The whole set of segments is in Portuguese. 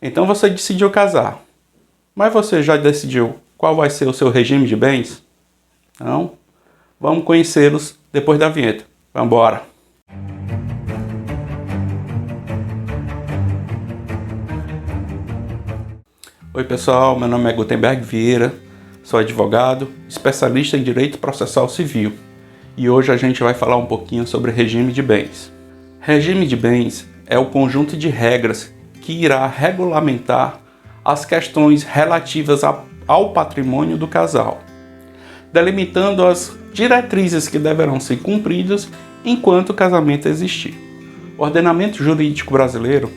Então você decidiu casar, mas você já decidiu qual vai ser o seu regime de bens? Não? Vamos conhecê-los depois da vinheta. Vamos embora! Oi pessoal, meu nome é Gutenberg Vieira, sou advogado, especialista em Direito Processual Civil e hoje a gente vai falar um pouquinho sobre regime de bens. Regime de bens é o conjunto de regras que irá regulamentar as questões relativas ao patrimônio do casal, delimitando as diretrizes que deverão ser cumpridas enquanto o casamento existir. O ordenamento jurídico brasileiro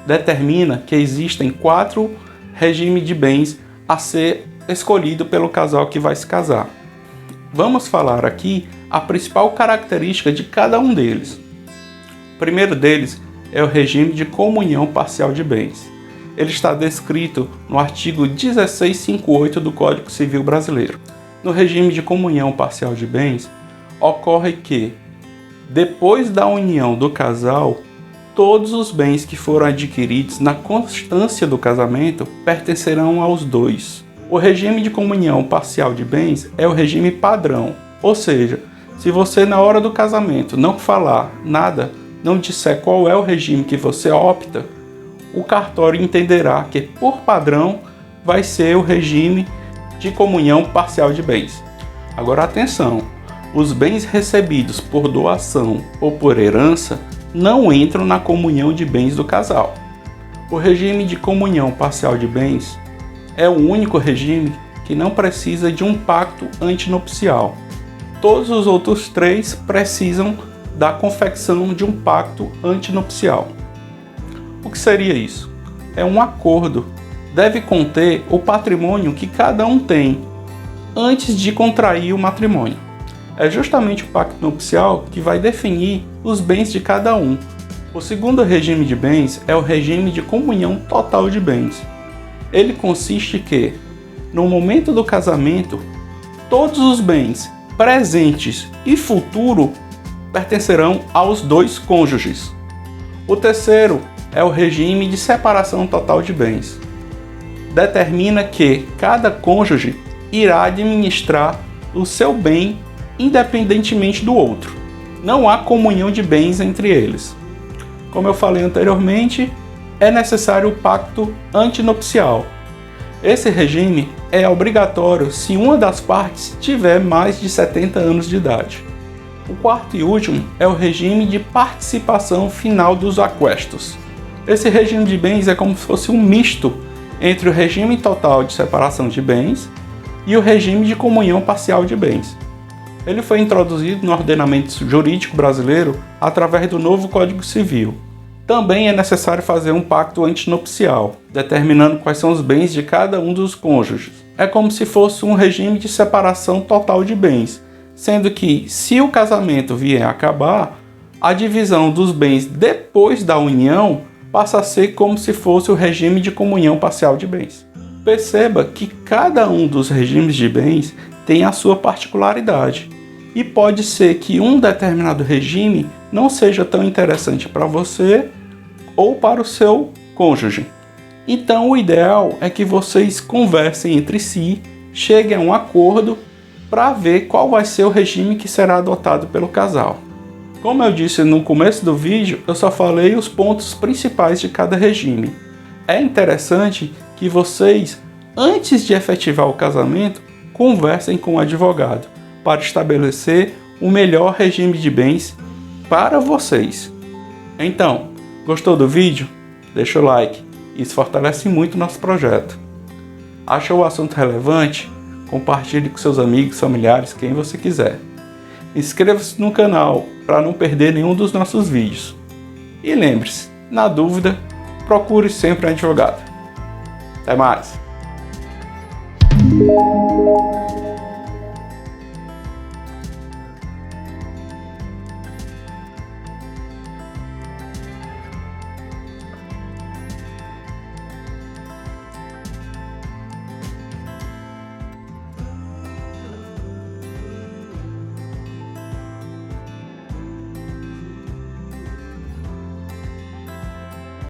determina que existem 4 regimes de bens a ser escolhido pelo casal que vai se casar. Vamos falar aqui a principal característica de cada um deles. O primeiro deles é o regime de comunhão parcial de bens. Ele está descrito no artigo 1658 do Código Civil Brasileiro. No regime de comunhão parcial de bens, ocorre que, depois da união do casal, todos os bens que foram adquiridos na constância do casamento pertencerão aos dois. O regime de comunhão parcial de bens é o regime padrão, ou seja, se você na hora do casamento não falar nada, não disser qual é o regime que você opta, o cartório entenderá que, por padrão, vai ser o regime de comunhão parcial de bens. Agora atenção, os bens recebidos por doação ou por herança não entram na comunhão de bens do casal. O regime de comunhão parcial de bens é o único regime que não precisa de um pacto antinupcial. Todos os outros 3 precisam da confecção de um pacto antinupcial. O que seria isso? É um acordo. Deve conter o patrimônio que cada um tem antes de contrair o matrimônio. É justamente o pacto nupcial que vai definir os bens de cada um. O segundo regime de bens é o regime de comunhão total de bens. Ele consiste que, no momento do casamento, todos os bens presentes e futuro pertencerão aos 2 cônjuges. O terceiro é o regime de separação total de bens. Determina que cada cônjuge irá administrar o seu bem independentemente do outro. Não há comunhão de bens entre eles. Como eu falei anteriormente, é necessário o pacto antinupcial. Esse regime é obrigatório se uma das partes tiver mais de 70 anos de idade. O quarto e último é o regime de participação final dos aquestos. Esse regime de bens é como se fosse um misto entre o regime total de separação de bens e o regime de comunhão parcial de bens. Ele foi introduzido no ordenamento jurídico brasileiro através do novo Código Civil. Também é necessário fazer um pacto antinupcial, determinando quais são os bens de cada um dos cônjuges. É como se fosse um regime de separação total de bens, sendo que, se o casamento vier a acabar, a divisão dos bens depois da união passa a ser como se fosse o regime de comunhão parcial de bens. Perceba que cada um dos regimes de bens tem a sua particularidade e pode ser que um determinado regime não seja tão interessante para você ou para o seu cônjuge. Então o ideal é que vocês conversem entre si, cheguem a um acordo para ver qual vai ser o regime que será adotado pelo casal. Como eu disse no começo do vídeo, eu só falei os pontos principais de cada regime. É interessante que vocês, antes de efetivar o casamento, conversem com o advogado para estabelecer o melhor regime de bens para vocês. Então, gostou do vídeo? Deixa o like, isso fortalece muito o nosso projeto. Achou o assunto relevante? Compartilhe com seus amigos, familiares, quem você quiser. Inscreva-se no canal para não perder nenhum dos nossos vídeos. E lembre-se, na dúvida, procure sempre um advogado. Até mais!